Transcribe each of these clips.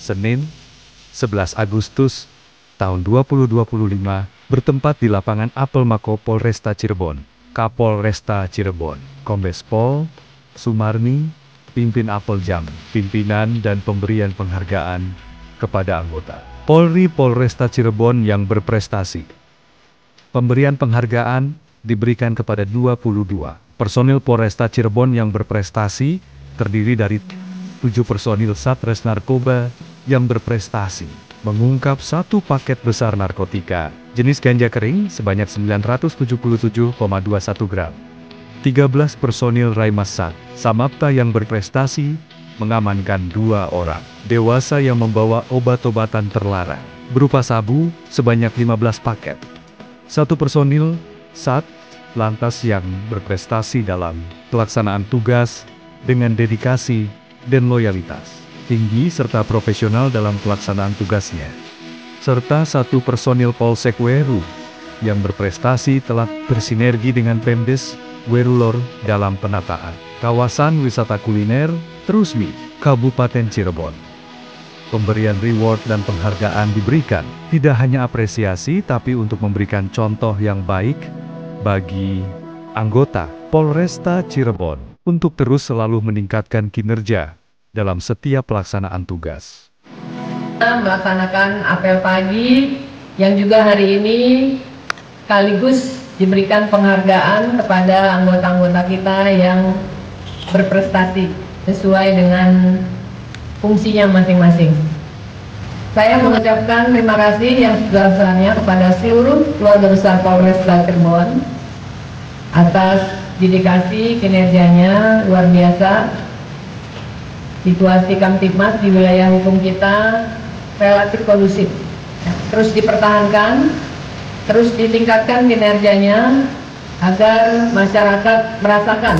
Senin, 11 Agustus tahun 2025, bertempat di lapangan Apel Mako Polresta Cirebon. Kapolresta Cirebon, Kombes Pol Sumarni, pimpin apel jam, pimpinan dan pemberian penghargaan kepada anggota Polri Polresta Cirebon yang berprestasi. Pemberian penghargaan diberikan kepada 22 personil Polresta Cirebon yang berprestasi, terdiri dari 7 personil Satres Narkoba yang berprestasi mengungkap 1 paket besar narkotika jenis ganja kering sebanyak 977,21 gram. 13 personil Raimas Samapta yang berprestasi mengamankan 2 orang dewasa yang membawa obat-obatan terlarang berupa sabu sebanyak 15 paket. 1 personil Sat Lantas yang berprestasi dalam pelaksanaan tugas dengan dedikasi dan loyalitas tinggi serta profesional dalam pelaksanaan tugasnya. Serta 1 personil Polsek Weru yang berprestasi telah bersinergi dengan Pemdes Werulor dalam penataan kawasan wisata kuliner Trusmi, Kabupaten Cirebon. Pemberian reward dan penghargaan diberikan tidak hanya apresiasi tapi untuk memberikan contoh yang baik bagi anggota Polresta Cirebon untuk terus selalu meningkatkan kinerja dalam setiap pelaksanaan tugas. Melaksanakan apel pagi yang juga hari ini sekaligus diberikan penghargaan kepada anggota-anggota kita yang berprestasi sesuai dengan fungsinya masing-masing. Saya mengucapkan terima kasih yang sebesar-besarnya kepada seluruh keluarga besar Polresta Cirebon atas dedikasi kinerjanya luar biasa. Situasi Kamtibmas di wilayah hukum kita relatif kondusif, terus dipertahankan, terus ditingkatkan kinerjanya agar masyarakat merasakan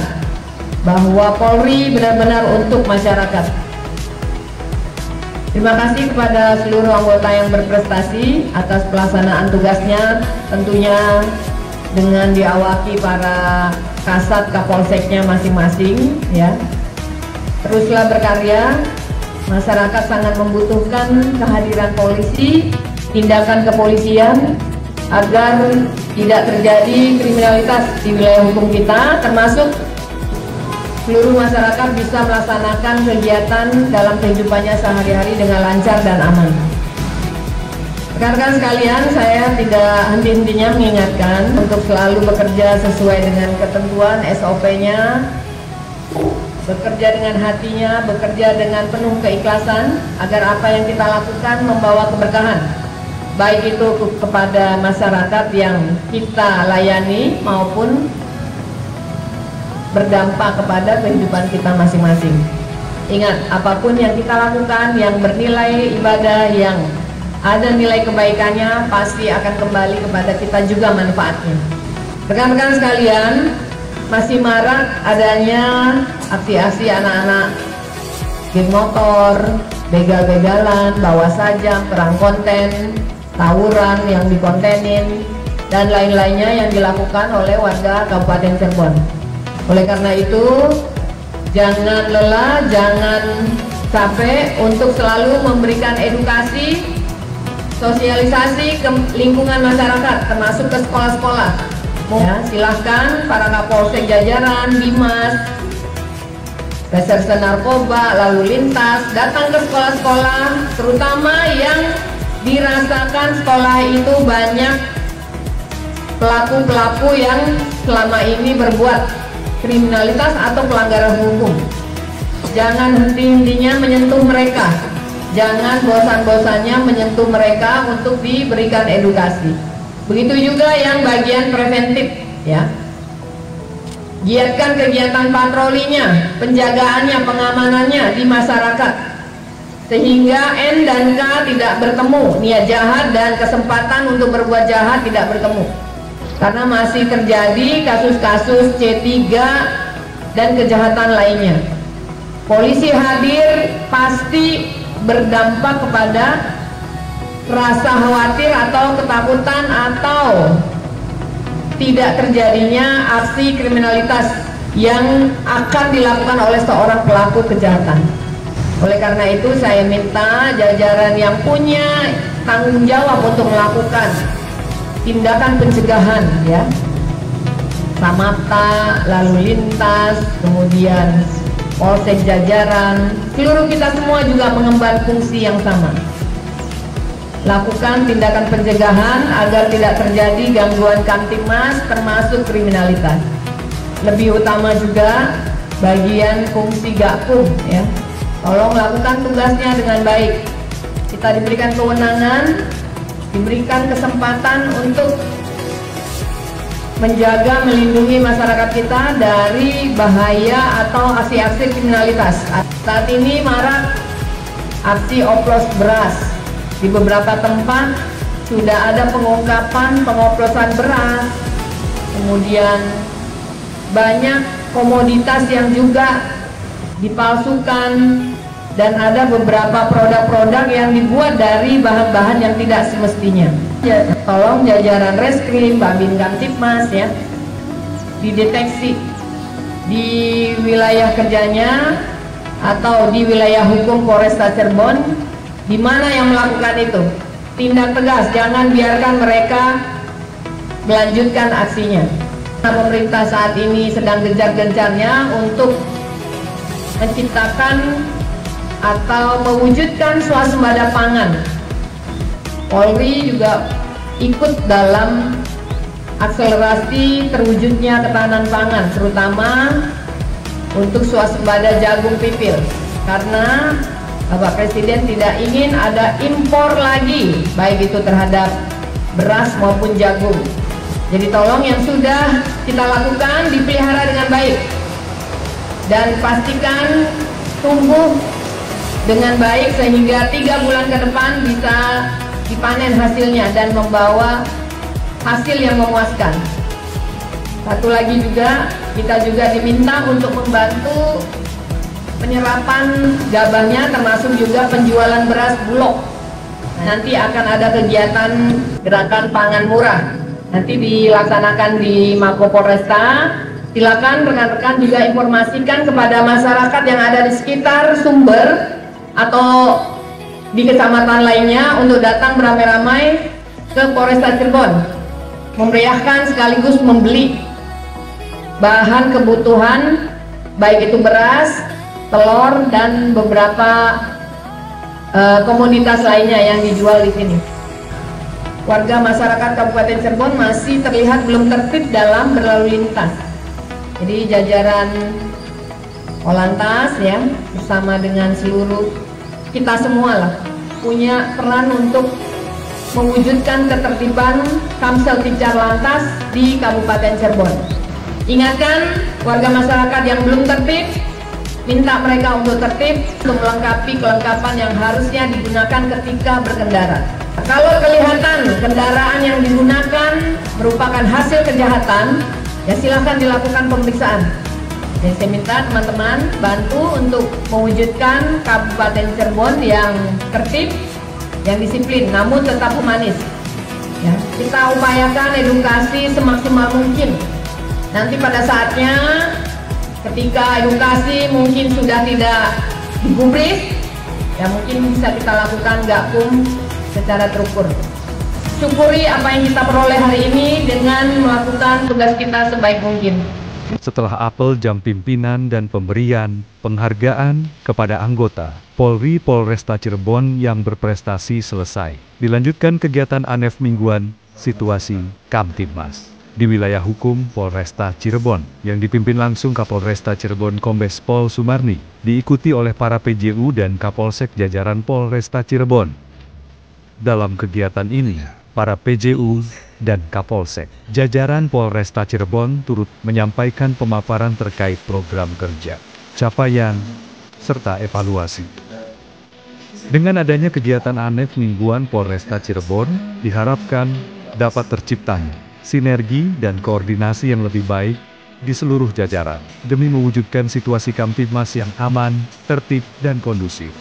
bahwa Polri benar-benar untuk masyarakat. Terima kasih kepada seluruh anggota yang berprestasi atas pelaksanaan tugasnya, tentunya dengan diawaki para kasat kapolseknya masing-masing, ya. Teruslah berkarya, masyarakat sangat membutuhkan kehadiran polisi, tindakan kepolisian, agar tidak terjadi kriminalitas di wilayah hukum kita, termasuk seluruh masyarakat bisa melaksanakan kegiatan dalam kehidupannya sehari-hari dengan lancar dan aman. Rekan-rekan sekalian, saya tidak henti-hentinya mengingatkan untuk selalu bekerja sesuai dengan ketentuan SOP-nya, bekerja dengan hatinya, bekerja dengan penuh keikhlasan, agar apa yang kita lakukan membawa keberkahan, baik itu kepada masyarakat yang kita layani maupun berdampak kepada kehidupan kita masing-masing. Ingat, apapun yang kita lakukan yang bernilai ibadah, yang ada nilai kebaikannya, pasti akan kembali kepada kita juga manfaatnya. Rekan-rekan sekalian, masih marak adanya aksi-aksi anak-anak geng motor, begal-begalan, bawa sajam, perang konten, tawuran yang dikontenin, dan lain-lainnya yang dilakukan oleh warga Kabupaten Cirebon. Oleh karena itu, jangan lelah, jangan capek untuk selalu memberikan edukasi, sosialisasi ke lingkungan masyarakat, termasuk ke sekolah-sekolah. Ya, silahkan para kapolsek jajaran, Bimas, Reserse Narkoba, Lalu Lintas datang ke sekolah-sekolah, terutama yang dirasakan sekolah itu banyak pelaku-pelaku yang selama ini berbuat kriminalitas atau pelanggaran hukum. Jangan henti-hentinya menyentuh mereka, jangan bosan-bosannya menyentuh mereka untuk diberikan edukasi. Begitu juga yang bagian preventif, ya. Giatkan kegiatan patrolinya, penjagaannya, pengamanannya di masyarakat, sehingga N dan K tidak bertemu, niat jahat dan kesempatan untuk berbuat jahat tidak bertemu. Karena masih terjadi kasus-kasus C3 dan kejahatan lainnya. Polisi hadir pasti berdampak kepada rasa khawatir atau ketakutan atau tidak terjadinya aksi kriminalitas yang akan dilakukan oleh seorang pelaku kejahatan. Oleh karena itu saya minta jajaran yang punya tanggung jawab untuk melakukan tindakan pencegahan, ya, Samapta, lalu lintas, kemudian polsek jajaran, seluruh kita semua juga mengemban fungsi yang sama. Lakukan tindakan pencegahan agar tidak terjadi gangguan Kamtibmas termasuk kriminalitas. Lebih utama juga bagian fungsi Gakum, ya. Tolong lakukan tugasnya dengan baik. Kita diberikan kewenangan, diberikan kesempatan untuk menjaga, melindungi masyarakat kita dari bahaya atau aksi-aksi kriminalitas. Saat ini marak aksi oplos beras. Di beberapa tempat sudah ada pengungkapan pengoplosan beras. Kemudian banyak komoditas yang juga dipalsukan, dan ada beberapa produk-produk yang dibuat dari bahan-bahan yang tidak semestinya. Ya, tolong jajaran Reskrim, Babin Kamtibmas, ya, dideteksi di wilayah kerjanya atau di wilayah hukum Polresta Cirebon, di mana yang melakukan itu. Tindak tegas, jangan biarkan mereka melanjutkan aksinya. Pemerintah saat ini sedang gencar-gencarnya untuk menciptakan atau mewujudkan swasembada pangan. Polri juga ikut dalam akselerasi terwujudnya ketahanan pangan, terutama untuk swasembada jagung pipil, karena Bapak Presiden tidak ingin ada impor lagi, baik itu terhadap beras maupun jagung. Jadi tolong yang sudah kita lakukan dipelihara dengan baik dan pastikan tumbuh dengan baik sehingga 3 bulan ke depan bisa dipanen hasilnya dan membawa hasil yang memuaskan. Satu lagi juga, kita juga diminta untuk membantu penyerapan gabahnya, termasuk juga penjualan beras bulog. Nanti akan ada kegiatan gerakan pangan murah, nanti dilaksanakan di Mako Polresta. Silakan rekan-rekan juga informasikan kepada masyarakat yang ada di sekitar sumber atau di kecamatan lainnya untuk datang beramai-ramai ke Polresta Cirebon, memeriahkan sekaligus membeli bahan kebutuhan, baik itu beras, telur, dan beberapa komoditas lainnya yang dijual di sini. Warga masyarakat Kabupaten Cirebon masih terlihat belum tertib dalam berlalu lintas. Jadi jajaran Polantas, ya, bersama dengan seluruh kita semua lah, punya peran untuk mewujudkan ketertiban Kamsel Ticar Lantas di Kabupaten Cirebon. Ingatkan warga masyarakat yang belum tertib, minta mereka untuk tertib, untuk melengkapi kelengkapan yang harusnya digunakan ketika berkendara. Kalau kelihatan kendaraan yang digunakan merupakan hasil kejahatan, ya silakan dilakukan pemeriksaan. Dan saya minta teman-teman bantu untuk mewujudkan Kabupaten Cirebon yang tertib, yang disiplin, namun tetap humanis. Ya, kita upayakan edukasi semaksimal mungkin. Nanti pada saatnya, ketika edukasi mungkin sudah tidak digubris, ya mungkin bisa kita lakukan Gakum secara terukur. Syukuri apa yang kita peroleh hari ini dengan melakukan tugas kita sebaik mungkin. Setelah apel jam pimpinan dan pemberian penghargaan kepada anggota Polri Polresta Cirebon yang berprestasi selesai, dilanjutkan kegiatan ANEF mingguan situasi Kamtibmas di wilayah hukum Polresta Cirebon yang dipimpin langsung Kapolresta Cirebon Kombes Pol Sumarni, diikuti oleh para PJU dan Kapolsek jajaran Polresta Cirebon. Dalam kegiatan ini, para PJU dan Kapolsek jajaran Polresta Cirebon turut menyampaikan pemaparan terkait program kerja, capaian, serta evaluasi. Dengan adanya kegiatan ANEF mingguan Polresta Cirebon, diharapkan dapat terciptanya sinergi dan koordinasi yang lebih baik di seluruh jajaran, demi mewujudkan situasi Kamtibmas yang aman, tertib, dan kondusif.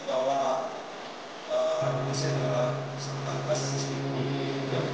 bahwa Indonesia adalah bangsa yang